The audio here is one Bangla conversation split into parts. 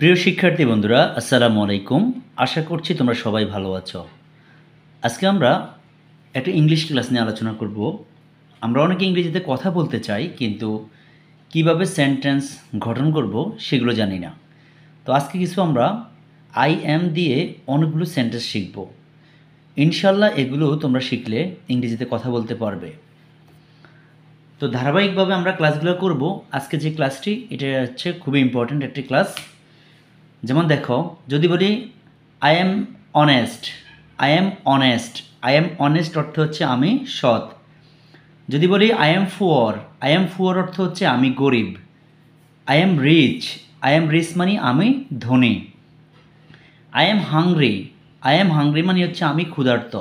প্রিয় শিক্ষার্থী বন্ধুরা, আসসালামু আলাইকুম। আশা করছি তোমরা সবাই ভালো আছো। আজকে আমরা একটা ইংলিশ ক্লাস নিয়ে আলোচনা করব। আমরা অনেকে ইংরেজিতে কথা বলতে চাই, কিন্তু কিভাবে সেন্টেন্স গঠন করব সেগুলো জানি না। তো আজকে কিছু আমরা আই অ্যাম দিয়ে অনেকগুলো সেন্টেন্স শিখব। ইনশাল্লাহ এগুলো তোমরা শিখলে ইংরেজিতে কথা বলতে পারবে। তো ধারাবাহিকভাবে আমরা ক্লাসগুলো করব। আজকে যে ক্লাসটি, এটা হচ্ছে খুবই ইম্পর্ট্যান্ট একটি ক্লাস। যেমন দেখো, যদি বলি I am honest, I am honest, I am honest অর্থ হচ্ছে আমি সৎ। যদি বলি I am poor, I am poor অর্থ হচ্ছে আমি গরিব। I am rich, I am rich মানে আমি ধনী। I am hungry, I am hungry মানে হচ্ছে আমি ক্ষুধার্ত।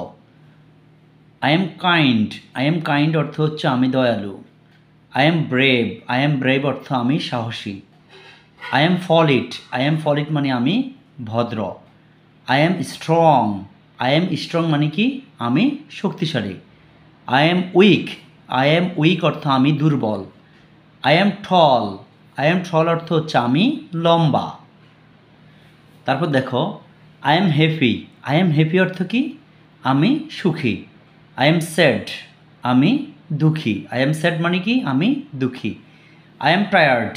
I am kind, I am kind অর্থ হচ্ছে আমি দয়ালু। I am brave, I am brave অর্থ আমি সাহসী। আই অ্যাম ফলিট, আই অ্যাম ফলিট মানে আমি ভদ্র। I am strong, I am strong মানে কি আমি শক্তিশালী। I am weak, I am weak অর্থ আমি দুর্বল। I am ton, I am টল অর্থ হচ্ছে আমি লম্বা। তারপর দেখো, I am happy, I am happy অর্থ কি আমি সুখী। আই অ্যাম স্যাড, আমি দুঃখী। আই অ্যাম স্যাড মানে কি আমি দুঃখী। I am tired,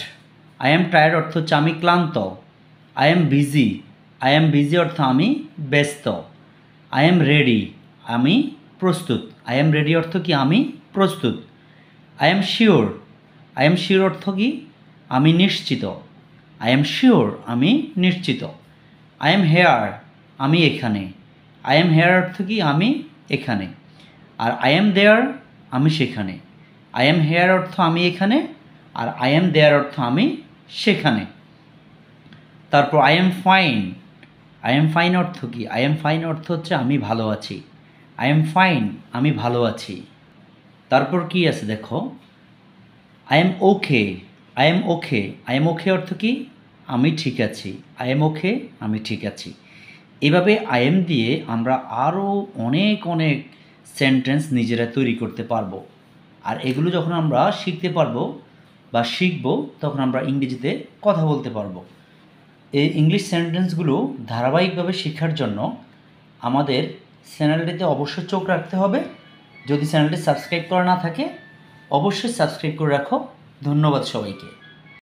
I am tired অর্থ হচ্ছে আমি ক্লান্ত। I am busy, I am busy অর্থ আমি ব্যস্ত। আই অ্যাম রেডি, আমি প্রস্তুত। আই অ্যাম রেডি অর্থ কি আমি প্রস্তুত। I am sure, I am sure অর্থ কি আমি নিশ্চিত। আই অ্যাম শিওর আমি নিশ্চিত। আই অ্যাম হেয়ার, আমি এখানে। আই অ্যাম হেয়ার অর্থ কি আমি এখানে। আর আই অ্যাম দেয়ার আমি সেখানে। আই অ্যাম হেয়ার অর্থ আমি এখানে, আর আই অ্যাম দেয়ার অর্থ আমি সেখানে। তারপর I am fine, I am fine অর্থ কি আই এম ফাইন অর্থ হচ্ছে আমি ভালো আছি। আই এম ফাইন আমি ভালো আছি। তারপর কি আছে দেখো, I am okay, I am okay, I am okay অর্থ কি আমি ঠিক আছি। আই এম ওকে আমি ঠিক আছি। এভাবে আই এম দিয়ে আমরা আরও অনেক অনেক সেন্টেন্স নিজেরা তৈরি করতে পারবো। আর এগুলো যখন আমরা শিখতে পারবো বা শিখবো, তখন আমরা ইংরেজিতে কথা বলতে পারবো। এই ইংলিশ সেন্টেন্সগুলো ধারাবাহিকভাবে শেখার জন্য আমাদের চ্যানেলটিতে অবশ্যই চোখ রাখতে হবে। যদি চ্যানেলটি সাবস্ক্রাইব করা না থাকে, অবশ্যই সাবস্ক্রাইব করে রাখো। ধন্যবাদ সবাইকে।